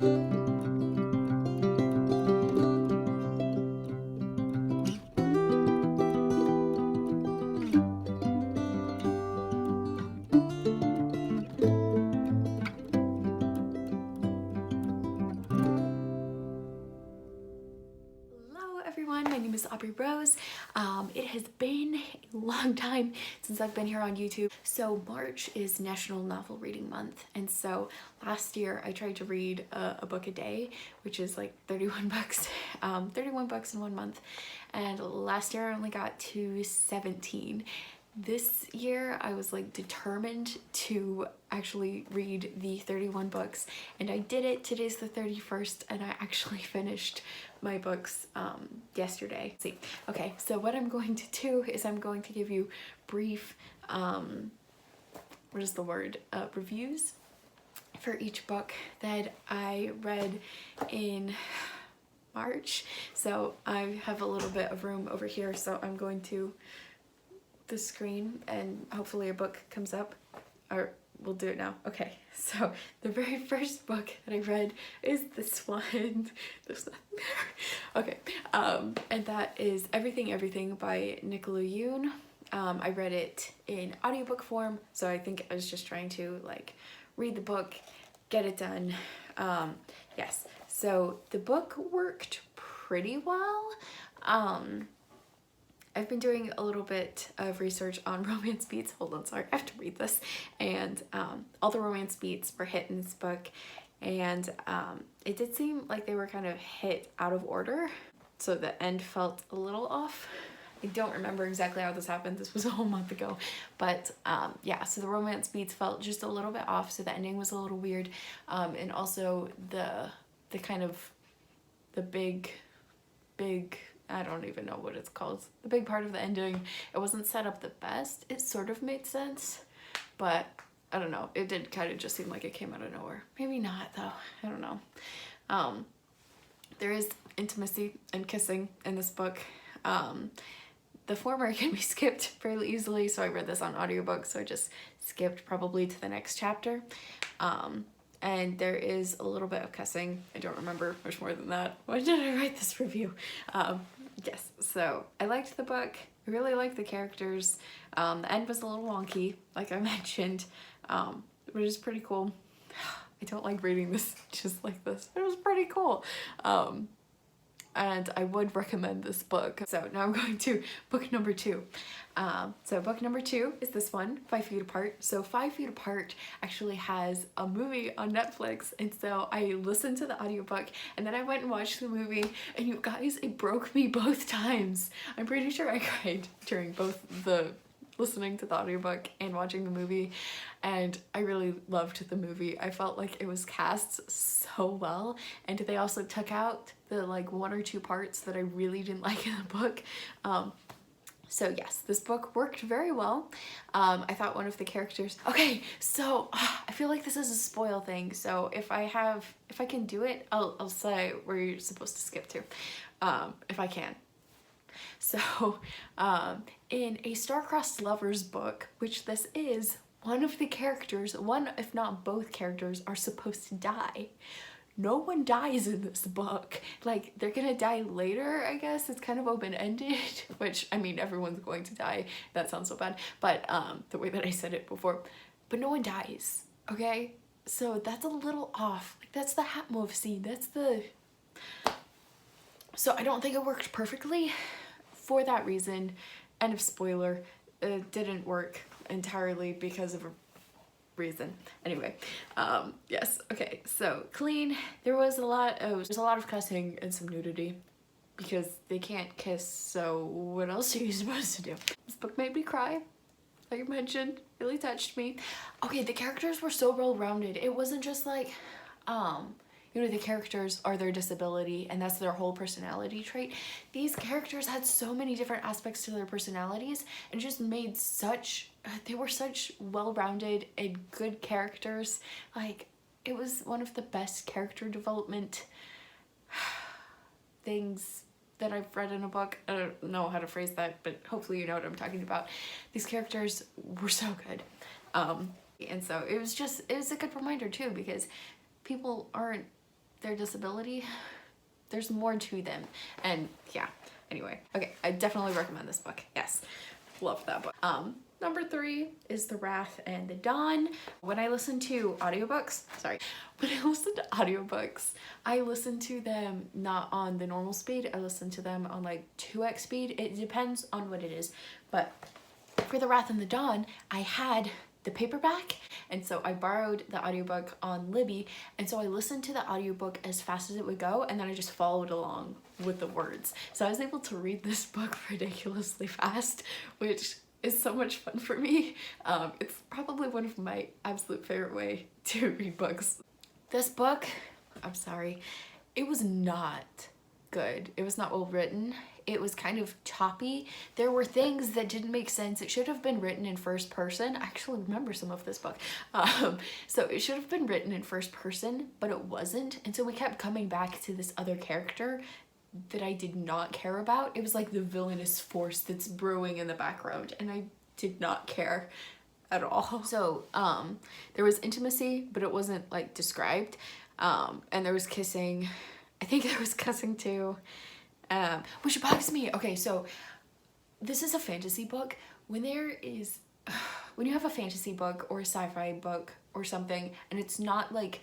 My name is Aubrey Rose. It has been a long time since I've been here on YouTube. So March is National Novel Reading Month, and so last year I tried to read a book a day, which is like 31 books, 31 books in 1 month, and last year I only got to 17. This year I was like determined to actually read the 31 books, and I did it. Today's the 31st and I actually finished my books yesterday. Let's see. Okay, so what I'm going to do is I'm going to give you brief what is the word, reviews for each book that I read in March. So I have a little bit of room over here, so I'm going to the screen and hopefully a book comes up, or we'll do it now. Okay, so the very first book that I read is this one. There's nothing there. Okay, and that is Everything by Nicola Yoon. I read it in audiobook form, so I think I was just trying to like read the book, get it done. Yes, so the book worked pretty well. I've been doing a little bit of research on romance beats. Hold on, sorry, I have to read this. And all the romance beats were hit in this book, and it did seem like they were kind of hit out of order, so the end felt a little off. I don't remember exactly how this happened. This was a whole month ago, but yeah, so the romance beats felt just a little bit off, so the ending was a little weird, and also the kind of the big I don't even know what it's called. The big part of the ending, it wasn't set up the best. It sort of made sense, but I don't know. It did kind of just seem like it came out of nowhere. Maybe not though, I don't know. There is intimacy and kissing in this book. The former can be skipped fairly easily, so I read this on audiobook, so I just skipped probably to the next chapter. And there is a little bit of cussing. I don't remember much more than that. Why did I write this review? Yes, so I liked the book. I really liked the characters. The end was a little wonky, like I mentioned, which is pretty cool. I don't like reading this just like this. It was pretty cool. And I would recommend this book. So now I'm going to book number 2. So book number 2 is this one, 5 Feet Apart. So 5 Feet Apart actually has a movie on Netflix, and so I listened to the audiobook and then I went and watched the movie, and you guys, it broke me both times. I'm pretty sure I cried during both the listening to the audiobook and watching the movie, and I really loved the movie. I felt like it was cast so well, and they also took out the like 1 or 2 parts that I really didn't like in the book. So yes, this book worked very well. I thought one of the characters, okay, so I feel like this is a spoil thing, so if I can do it, I'll say where you're supposed to skip to, if I can. So in A Star-Crossed Lovers book, which this is, one of the characters, one if not both characters, are supposed to die. No one dies in this book. Like, they're gonna die later, I guess. It's kind of open-ended, which, I mean, everyone's going to die. That sounds so bad, but the way that I said it before. But no one dies, okay? So that's a little off. Like, that's the hat move scene. That's the... So I don't think it worked perfectly for that reason. End of spoiler. It didn't work entirely because of a reason. Anyway, yes, okay, so clean. There's a lot of cussing and some nudity because they can't kiss, so what else are you supposed to do? This book made me cry, like I mentioned, really touched me. Okay, the characters were so well-rounded. It wasn't just like, you know, the characters are their disability and that's their whole personality trait. These characters had so many different aspects to their personalities and just made they were such well-rounded and good characters. Like, it was one of the best character development things that I've read in a book. I don't know how to phrase that, but hopefully you know what I'm talking about. These characters were so good. And so it was a good reminder too, because people aren't their disability. There's more to them. And yeah, anyway. Okay, I definitely recommend this book. Yes, love that book. Number 3 is The Wrath and the Dawn. When I listen to audiobooks, I listen to them not on the normal speed. I listen to them on like 2x speed. It depends on what it is. But for The Wrath and the Dawn, I had the paperback, and so I borrowed the audiobook on Libby, and so I listened to the audiobook as fast as it would go, and then I just followed along with the words. So I was able to read this book ridiculously fast, which is so much fun for me. It's probably one of my absolute favorite way to read books. This book, I'm sorry, it was not good. It was not well written. It was kind of choppy. There were things that didn't make sense. It should have been written in first person. I actually remember some of this book. So it should have been written in first person, but it wasn't. And so we kept coming back to this other character that I did not care about. It was like the villainous force that's brewing in the background, and I did not care at all. So there was intimacy, but it wasn't like described. And there was kissing. I think there was cussing too. Which bugs me. Okay, so this is a fantasy book. When you have a fantasy book or a sci-fi book or something, and it's not like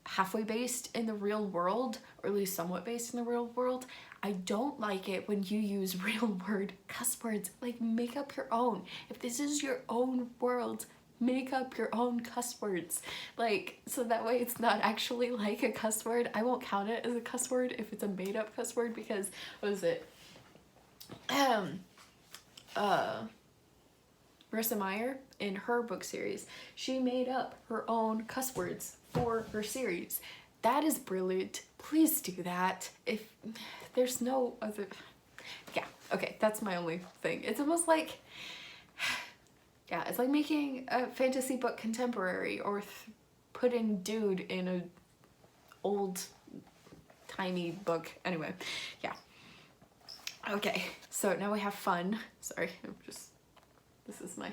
halfway based in the real world, or at least somewhat based in the real world, I don't like it when you use real word cuss words. Like, make up your own. If this is your own world, make up your own cuss words. Like, so that way it's not actually like a cuss word. I won't count it as a cuss word if it's a made up cuss word, because, what is it? Marissa Meyer, in her book series, she made up her own cuss words for her series. That is brilliant. Please do that. If there's no other... Yeah, okay, that's my only thing. It's almost like... Yeah, it's like making a fantasy book contemporary, or putting dude in a old timey book. Anyway, yeah. Okay, so now we have fun. Sorry, this is my,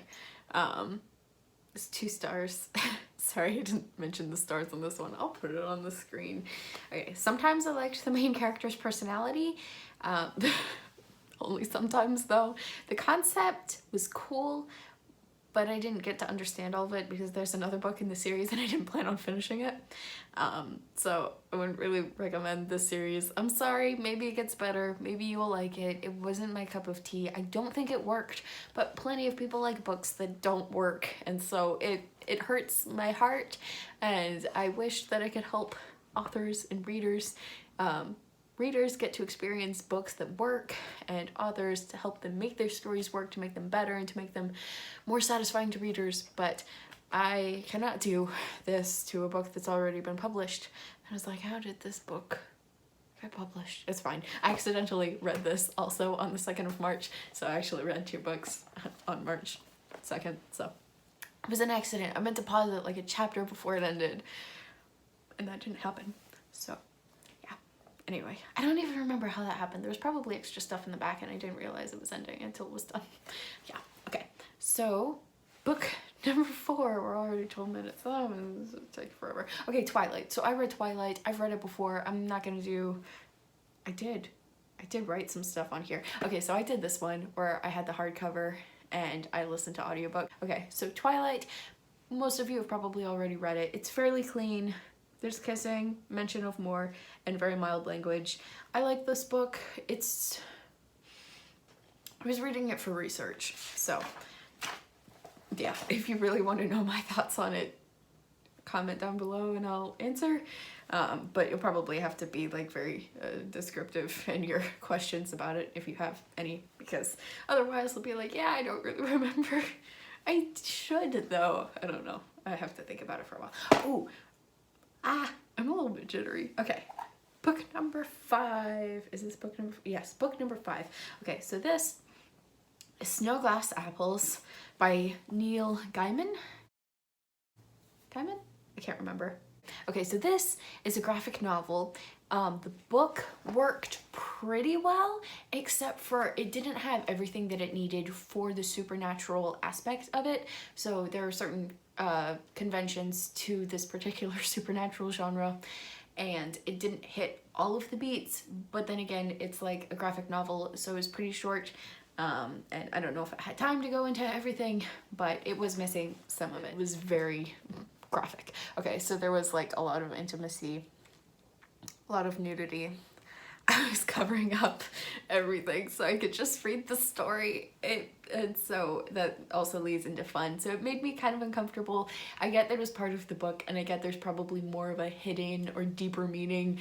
it's 2 stars. Sorry, I didn't mention the stars on this one. I'll put it on the screen. Okay, sometimes I liked the main character's personality. Only sometimes though. The concept was cool, but I didn't get to understand all of it because there's another book in the series and I didn't plan on finishing it. So I wouldn't really recommend this series. I'm sorry, maybe it gets better. Maybe you will like it. It wasn't my cup of tea. I don't think it worked, but plenty of people like books that don't work. And so it hurts my heart, and I wish that I could help authors and readers. Readers get to experience books that work, and authors to help them make their stories work, to make them better and to make them more satisfying to readers. But I cannot do this to a book that's already been published. And I was like, how did this book get published? It's fine. I accidentally read this also on the 2nd of March. So I actually read 2 books on March 2nd. So it was an accident. I meant to pause it like a chapter before it ended, and that didn't happen. So anyway, I don't even remember how that happened. There was probably extra stuff in the back and I didn't realize it was ending until it was done. Yeah, okay. So, book number 4. We're already 12 minutes. Oh, this will take forever. Okay, Twilight. So I read Twilight. I've read it before. I'm not gonna do... I did write some stuff on here. Okay, so I did this one where I had the hardcover and I listened to audiobook. Okay, so Twilight, most of you have probably already read it. It's fairly clean. There's kissing, mention of more, and very mild language. I like this book. I was reading it for research, so yeah, if you really want to know my thoughts on it, comment down below and I'll answer. But you'll probably have to be like very descriptive in your questions about it if you have any, because otherwise they'll be like, yeah, I don't really remember. I should though. I don't know. I have to think about it for a while. Ooh. I'm a little bit jittery. Okay, book number 5. Is this book number? Yes, book number 5. Okay, so this is Snow Glass Apples by Neil Gaiman. Gaiman? I can't remember. Okay, so this is a graphic novel. The book worked pretty well, except for it didn't have everything that it needed for the supernatural aspect of it. So there are certain conventions to this particular supernatural genre, and it didn't hit all of the beats, but then again, it's like a graphic novel, so it was pretty short. And I don't know if I had time to go into everything, but it was missing some of it. It was very graphic. Okay, so there was like a lot of intimacy, a lot of nudity. I was covering up everything so I could just read the story. And so that also leads into fun. So it made me kind of uncomfortable. I get that it was part of the book, and I get there's probably more of a hidden or deeper meaning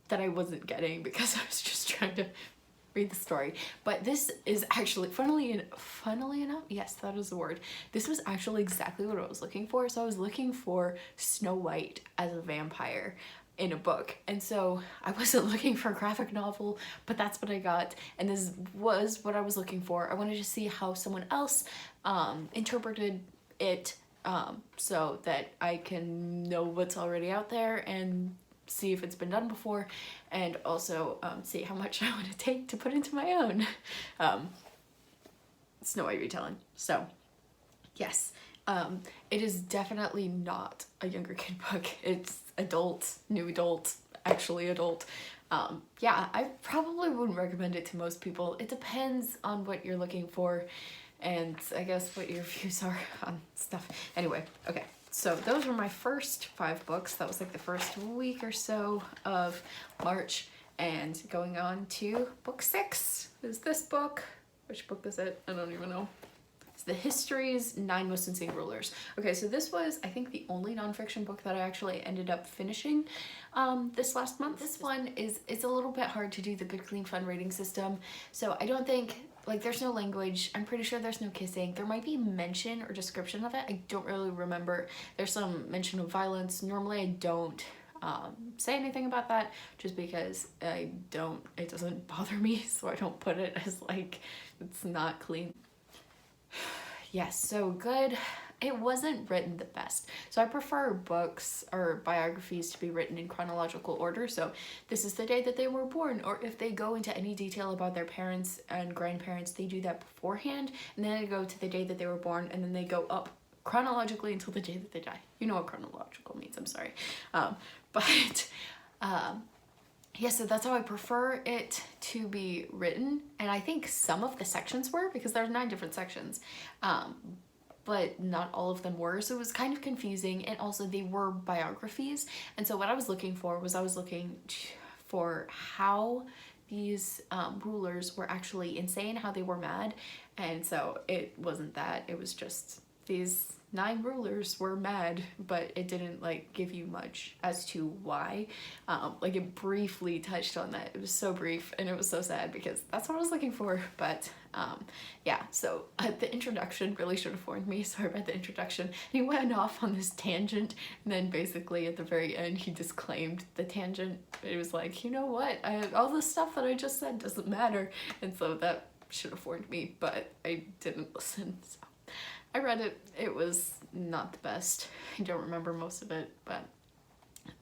that I wasn't getting because I was just trying to read the story. But this is actually, funnily enough, yes, that is the word. This was actually exactly what I was looking for. So I was looking for Snow White as a vampire in a book, and so I wasn't looking for a graphic novel, but that's what I got, and this was what I was looking for. I wanted to see how someone else interpreted it, so that I can know what's already out there and see if it's been done before, and also see how much I want to take to put into my own Snow White retelling. So yes, it is definitely not a younger kid book. It's adult, new adult, actually adult. Yeah, I probably wouldn't recommend it to most people. It depends on what you're looking for, and I guess what your views are on stuff. Anyway, okay, so those were my first 5 books. That was like the first week or so of March, and going on to book 6 is this book. Which book is it? I don't even know. The History's 9 Most Insane Rulers. Okay, so this was, I think, the only nonfiction book that I actually ended up finishing this last month. This one it's a little bit hard to do the good, clean, fun rating system. So I don't think, like, there's no language. I'm pretty sure there's no kissing. There might be mention or description of it. I don't really remember. There's some mention of violence. Normally I don't say anything about that just because it doesn't bother me, so I don't put it as like it's not clean. Yes, so good. It wasn't written the best. So I prefer books or biographies to be written in chronological order. So this is the day that they were born, or if they go into any detail about their parents and grandparents, they do that beforehand, and then they go to the day that they were born, and then they go up chronologically until the day that they die. You know what chronological means, I'm sorry. Yeah, so that's how I prefer it to be written, and I think some of the sections were, because there's 9 different sections, but not all of them were, so it was kind of confusing, and also they were biographies, and so what I was looking for was how these rulers were actually insane, how they were mad, and so it wasn't that, it was just these 9 rulers were mad, but it didn't like give you much as to why. Like it briefly touched on that. It was so brief, and it was so sad because that's what I was looking for. But yeah, so the introduction really should have warned me, so I read the introduction and he went off on this tangent, and then basically at the very end he disclaimed the tangent. It was like, you know what, all the stuff that I just said doesn't matter, and so that should have warned me, but I didn't listen. So I read it. It was not the best. I don't remember most of it, but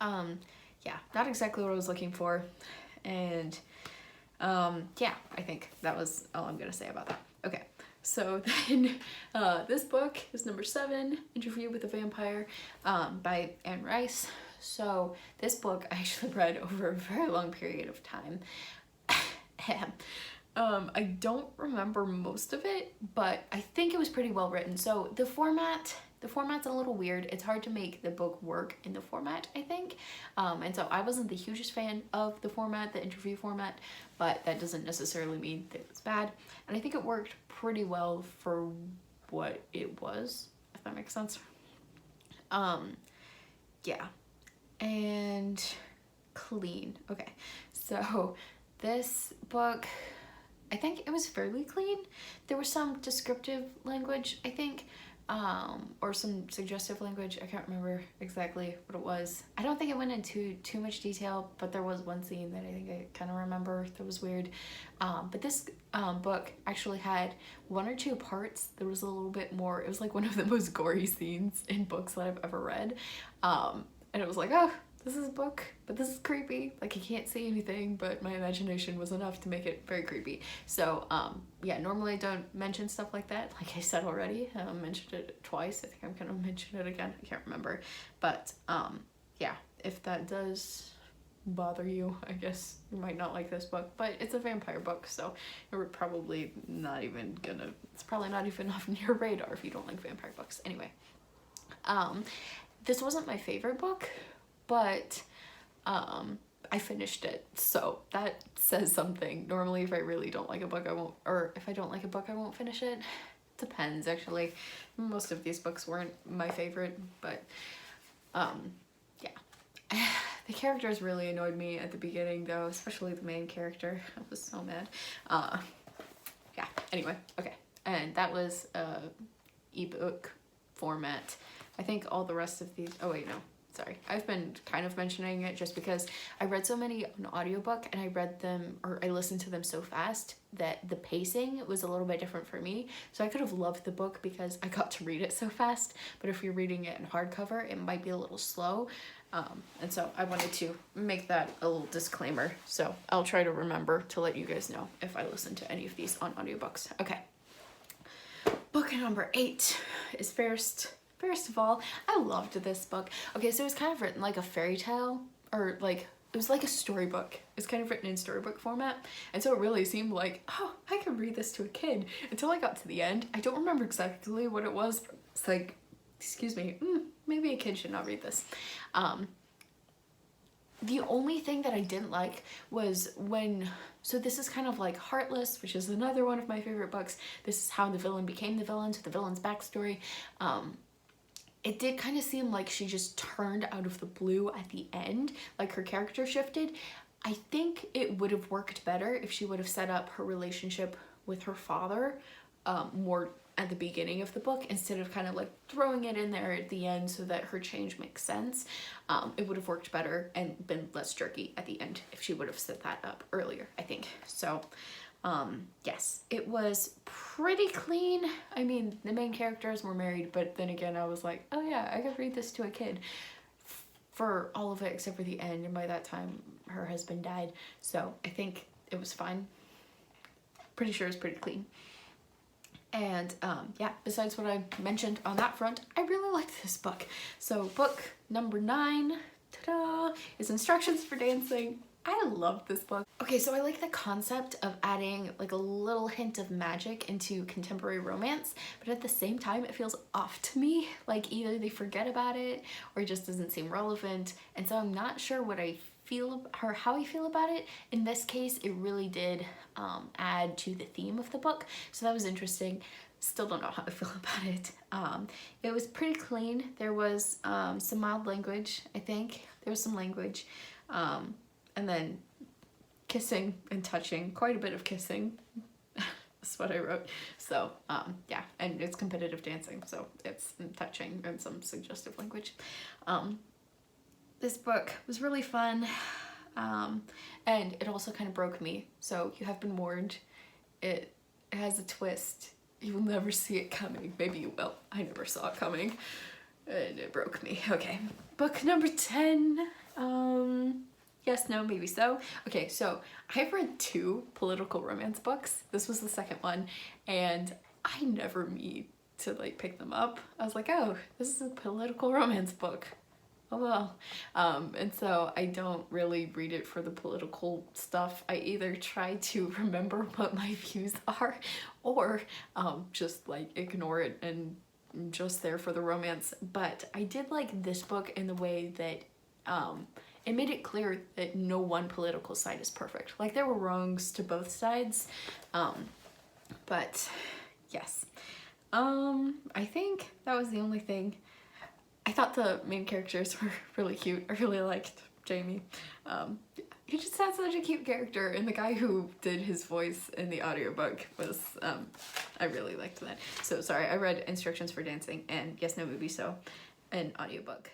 yeah, not exactly what I was looking for. And yeah, I think that was all I'm gonna say about that. Okay, so then this book is number 7, Interview with a Vampire, by Anne Rice. So this book I actually read over a very long period of time. I don't remember most of it, but I think it was pretty well written. So the format's a little weird. It's hard to make the book work in the format, I think. And so I wasn't the hugest fan of the format, the interview format, but that doesn't necessarily mean that it's bad. And I think it worked pretty well for what it was, if that makes sense. Yeah. And clean. Okay. So this book, I think it was fairly clean. There was some descriptive language, I think, or some suggestive language. I can't remember exactly what it was. I don't think it went into too much detail, but there was one scene that I think I kind of remember that was weird. But this book actually had 1 or 2 parts. There was a little bit more. It was like one of the most gory scenes in books that I've ever read. And it was like, oh, this is a book, but this is creepy. Like, I can't see anything, but my imagination was enough to make it very creepy. So, yeah, normally I don't mention stuff like that. Like I said already, I mentioned it twice. I think I'm gonna mention it again. I can't remember. But, yeah, if that does bother you. I guess you might not like this book, but it's a vampire book, so you're probably not even gonna, it's probably not even off your radar if you don't like vampire books. Anyway, this wasn't my favorite book, but I finished it, so that says something. Normally if I really don't like a book, I won't, or if I don't like a book, I won't finish it. Depends, actually. Most of these books weren't my favorite, but yeah. The characters really annoyed me at the beginning, though, especially the main character. I was so mad. Yeah, anyway, okay. And that was ebook format. I think all the rest of these, oh wait, no. Sorry, I've been kind of mentioning it just because I read so many on audiobook, and I read them, or I listened to them so fast that the pacing was a little bit different for me. So I could have loved the book because I got to read it so fast, but if you're reading it in hardcover, it might be a little slow. And so I wanted to make that a little disclaimer. So I'll try to remember to let you guys know if I listen to any of these on audiobooks. Okay. Book number 8 is Fairest. First of all, I loved this book. Okay, so it was kind of written like a fairy tale, or like, it was like a storybook. It's kind of written in storybook format, and so it really seemed like, oh, I could read this to a kid, until I got to the end. I don't remember exactly what it was. It's like, excuse me, maybe a kid should not read this. The only thing that I didn't like was when, so this is kind of like Heartless, which is another one of my favorite books. This is how the villain became the villain, to the villain's backstory. It did kind of seem like she just turned out of the blue at the end, like her character shifted. I think it would have worked better if she would have set up her relationship with her father more at the beginning of the book, instead of kind of like throwing it in there at the end so that her change makes sense. It would have worked better and been less jerky at the end if she would have set that up earlier, I think. So yes, it was pretty clean. I mean, the main characters were married, but then again, I was like, oh yeah, I could read this to a kid for all of it except for the end, and by that time her husband died, so I think it was fine. Pretty sure it's pretty clean. And yeah, besides what I mentioned on that front, I really liked this book. So book number 9, ta-da, is Instructions for Dancing. I love this book. Okay, so I like the concept of adding like a little hint of magic into contemporary romance, but at the same time it feels off to me. Like either they forget about it or it just doesn't seem relevant, and so I'm not sure what I feel or how I feel about it. In this case, it really did add to the theme of the book, so that was interesting. Still don't know how I feel about it. It was pretty clean. There was some mild language, I think. There was some language. And then kissing and touching, quite a bit of kissing. That's what I wrote. So yeah, and it's competitive dancing, so it's touching and some suggestive language. This book was really fun, and it also kind of broke me. So you have been warned. It has a twist. You will never see it coming. Maybe you will. I never saw it coming, and it broke me. Okay, book number 10. Yes, no, maybe so. Okay, so I've read 2 political romance books. This was the second one, and I never mean to like pick them up. I was like, oh, this is a political romance book. Oh well. And so I don't really read it for the political stuff. I either try to remember what my views are, or just like ignore it and I'm just there for the romance. But I did like this book in the way that it made it clear that no one political side is perfect. Like there were wrongs to both sides, but yes. I think that was the only thing. I thought the main characters were really cute. I really liked Jamie. He just had such a cute character, and the guy who did his voice in the audiobook was, I really liked that. So sorry, I read Instructions for Dancing and Yes, No, Maybe So, an audiobook.